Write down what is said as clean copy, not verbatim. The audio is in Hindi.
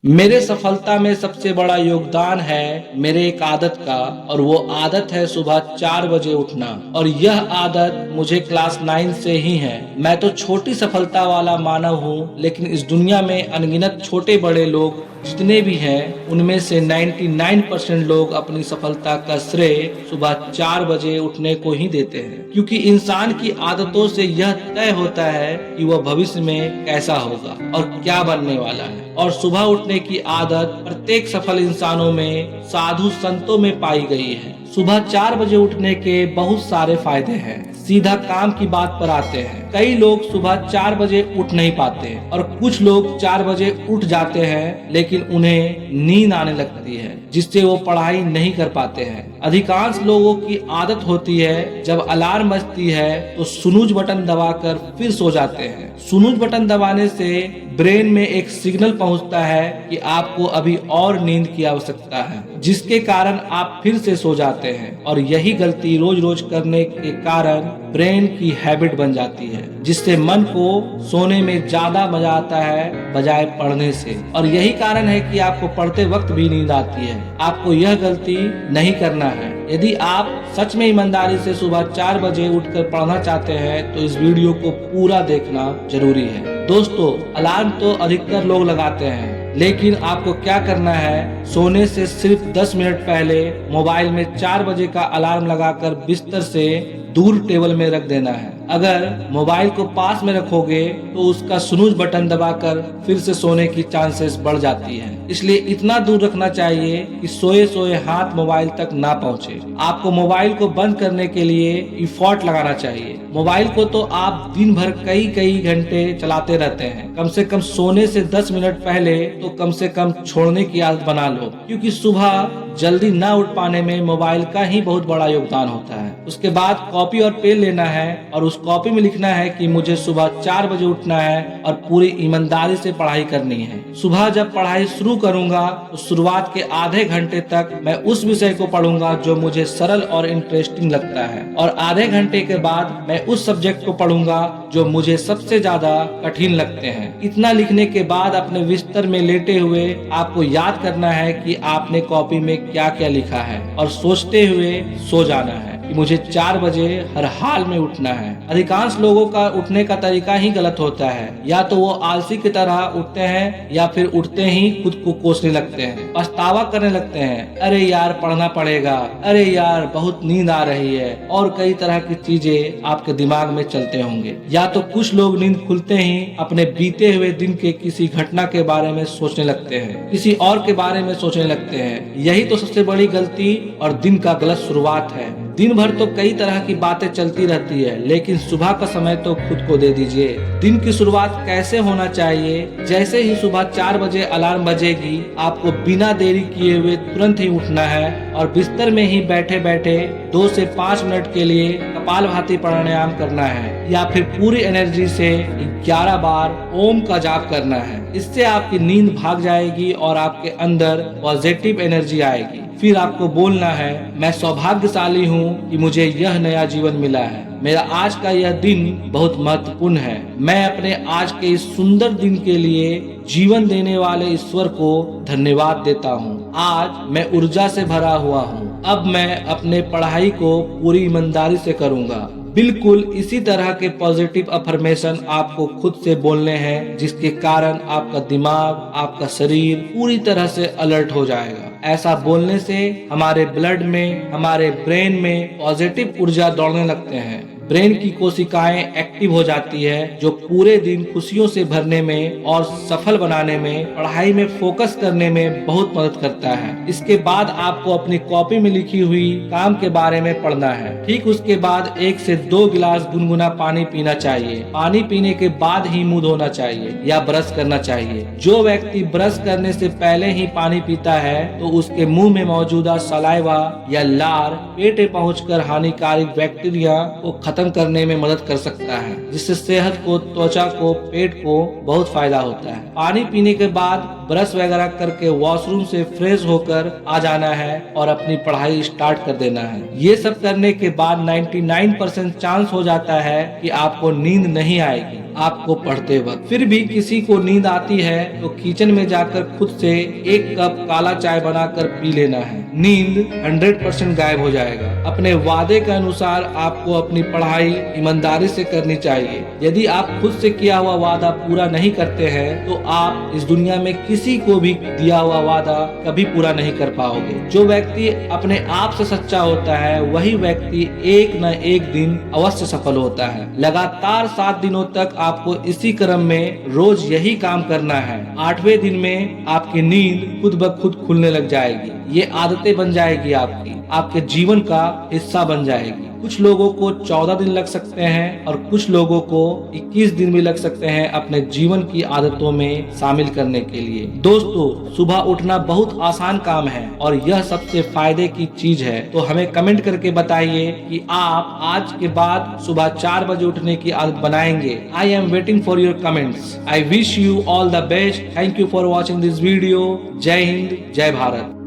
मेरे सफलता में सबसे बड़ा योगदान है मेरे एक आदत का। और वो आदत है सुबह 4 बजे उठना। और यह आदत मुझे क्लास 9 से ही है। मैं तो छोटी सफलता वाला मानव हूँ, लेकिन इस दुनिया में अनगिनत छोटे बड़े लोग जितने भी हैं, उनमें से 99% लोग अपनी सफलता का श्रेय सुबह 4 बजे उठने को ही देते हैं, क्योंकि इंसान की आदतों से यह तय होता है कि वह भविष्य में कैसा होगा और क्या बनने वाला है। और सुबह उठने की आदत प्रत्येक सफल इंसानों में, साधु संतों में पाई गई है। सुबह 4 बजे उठने के बहुत सारे फायदे हैं। सीधा काम की बात पर आते हैं। कई लोग सुबह 4 बजे उठ नहीं पाते और कुछ लोग 4 बजे उठ जाते हैं, लेकिन उन्हें नींद आने लगती है, जिससे वो पढ़ाई नहीं कर पाते हैं। अधिकांश लोगों की आदत होती है, जब अलार्म बजती है तो स्नूज बटन दबाकर फिर सो जाते हैं। स्नूज बटन दबाने से ब्रेन में एक सिग्नल पहुंचता है कि आपको अभी और नींद की आवश्यकता है, जिसके कारण आप फिर से सो जाते हैं। और यही गलती रोज रोज करने के कारण ब्रेन की हैबिट बन जाती है, जिससे मन को सोने में ज्यादा मजा आता है बजाय पढ़ने से। और यही कारण है कि आपको पढ़ते वक्त भी नींद आती है। आपको यह गलती नहीं करना है। यदि आप सच में ईमानदारी से सुबह 4 बजे उठकर पढ़ना चाहते हैं, तो इस वीडियो को पूरा देखना जरूरी है। दोस्तों, अलार्म तो अधिकतर लोग लगाते हैं, लेकिन आपको क्या करना है, सोने से सिर्फ 10 मिनट पहले मोबाइल में 4 बजे का अलार्म लगाकर बिस्तर से दूर टेबल में रख देना है। अगर मोबाइल को पास में रखोगे तो उसका स्नूज बटन दबाकर फिर से सोने की चांसेस बढ़ जाती है। इसलिए इतना दूर रखना चाहिए कि सोए सोए हाथ मोबाइल तक ना पहुंचे। आपको मोबाइल को बंद करने के लिए एफर्ट लगाना चाहिए। मोबाइल को तो आप दिन भर कई घंटे चलाते रहते हैं। कम से कम सोने से 10 मिनट पहले तो कम से कम छोड़ने की आदत बना लो, क्योंकि सुबह जल्दी ना उठ पाने में मोबाइल का ही बहुत बड़ा योगदान होता है। उसके बाद कॉपी और पेन लेना है और उस कॉपी में लिखना है कि मुझे सुबह 4 बजे उठना है और पूरी ईमानदारी से पढ़ाई करनी है। सुबह जब पढ़ाई शुरू करूंगा तो शुरुआत के आधे घंटे तक मैं उस विषय को पढ़ूंगा जो मुझे सरल और इंटरेस्टिंग लगता है, और आधे घंटे के बाद मैं उस सब्जेक्ट को पढ़ूंगा जो मुझे सबसे ज्यादा कठिन लगते हैं। इतना लिखने के बाद अपने बिस्तर में लेटे हुए आपको याद करना है कि आपने कॉपी में क्या क्या लिखा है, और सोचते हुए सो जाना है कि मुझे 4 बजे हर हाल में उठना है। अधिकांश लोगों का उठने का तरीका ही गलत होता है। या तो वो आलसी की तरह उठते हैं, या फिर उठते ही खुद को कोसने लगते हैं, पछतावा करने लगते हैं, अरे यार पढ़ना पड़ेगा, अरे यार बहुत नींद आ रही है, और कई तरह की चीजें आपके दिमाग में चलते होंगे। या तो कुछ लोग नींद खुलते ही अपने बीते हुए दिन के किसी घटना के बारे में सोचने लगते हैं, किसी और के बारे में सोचने लगते हैं। यही तो सबसे बड़ी गलती और दिन का गलत शुरुआत है। दिन भर तो कई तरह की बातें चलती रहती है, लेकिन सुबह का समय तो खुद को दे दीजिए। दिन की शुरुआत कैसे होना चाहिए, जैसे ही सुबह 4 बजे अलार्म बजेगी, आपको बिना देरी किए हुए तुरंत ही उठना है और बिस्तर में ही बैठे बैठे 2 से 5 मिनट के लिए कपालभाति प्राणायाम करना है, या फिर पूरी एनर्जी से 11 बार ओम का जाप करना है। इससे आपकी नींद भाग जाएगी और आपके अंदर पॉजिटिव एनर्जी आएगी। फिर आपको बोलना है, मैं सौभाग्यशाली हूँ कि मुझे यह नया जीवन मिला है। मेरा आज का यह दिन बहुत महत्वपूर्ण है। मैं अपने आज के इस सुंदर दिन के लिए जीवन देने वाले ईश्वर को धन्यवाद देता हूँ। आज मैं ऊर्जा से भरा हुआ हूँ। अब मैं अपने पढ़ाई को पूरी ईमानदारी से करूँगा। बिल्कुल इसी तरह के पॉजिटिव अफर्मेशन आपको खुद से बोलने हैं, जिसके कारण आपका दिमाग, आपका शरीर पूरी तरह से अलर्ट हो जाएगा। ऐसा बोलने से हमारे ब्लड में, हमारे ब्रेन में पॉजिटिव ऊर्जा दौड़ने लगते हैं। ब्रेन की कोशिकाएं एक्टिव हो जाती है, जो पूरे दिन खुशियों से भरने में और सफल बनाने में, पढ़ाई में फोकस करने में बहुत मदद करता है। इसके बाद आपको अपनी कॉपी में लिखी हुई काम के बारे में पढ़ना है। ठीक उसके बाद 1 से 2 गिलास गुनगुना पानी पीना चाहिए। पानी पीने के बाद ही मुंह धोना चाहिए या ब्रश करना चाहिए। जो व्यक्ति ब्रश करने से पहले ही पानी पीता है, तो उसके मुंह में मौजूदा सलाइवा या लार पेट में पहुंचकर हानिकारक बैक्टीरिया को खत्म खत्म करने में मदद कर सकता है, जिससे सेहत को, त्वचा को, पेट को बहुत फायदा होता है। पानी पीने के बाद ब्रश वगैरह करके वॉशरूम से फ्रेश होकर आ जाना है और अपनी पढ़ाई स्टार्ट कर देना है। ये सब करने के बाद 99% चांस हो जाता है कि आपको नींद नहीं आएगी आपको पढ़ते वक्त। फिर भी किसी को नींद आती है तो किचन में जाकर खुद से 1 कप काला चाय बनाकर पी लेना है। नींद 100% गायब हो जाएगा। अपने वादे के अनुसार आपको अपनी पढ़ाई ईमानदारी से करनी चाहिए। यदि आप खुद से किया हुआ वादा पूरा नहीं करते हैं तो आप इस दुनिया में किसी को भी दिया हुआ वादा कभी पूरा नहीं कर पाओगे। जो व्यक्ति अपने आप से सच्चा होता है वही व्यक्ति एक न एक दिन अवश्य सफल होता है। लगातार 7 दिनों तक आपको इसी क्रम में रोज यही काम करना है। 8वें दिन में आपकी नींद खुद ब खुद खुलने लग जाएगी। ये आदतें बन जाएगी, आपके जीवन का हिस्सा बन जाएगी। कुछ लोगों को 14 दिन लग सकते हैं और कुछ लोगों को 21 दिन भी लग सकते हैं अपने जीवन की आदतों में शामिल करने के लिए। दोस्तों, सुबह उठना बहुत आसान काम है और यह सबसे फायदे की चीज है। तो हमें कमेंट करके बताइए कि आप आज के बाद सुबह 4 बजे उठने की आदत बनाएंगे। I am waiting for your comments. I wish you all the best. Thank you for watching this video. जय हिंद, जय भारत।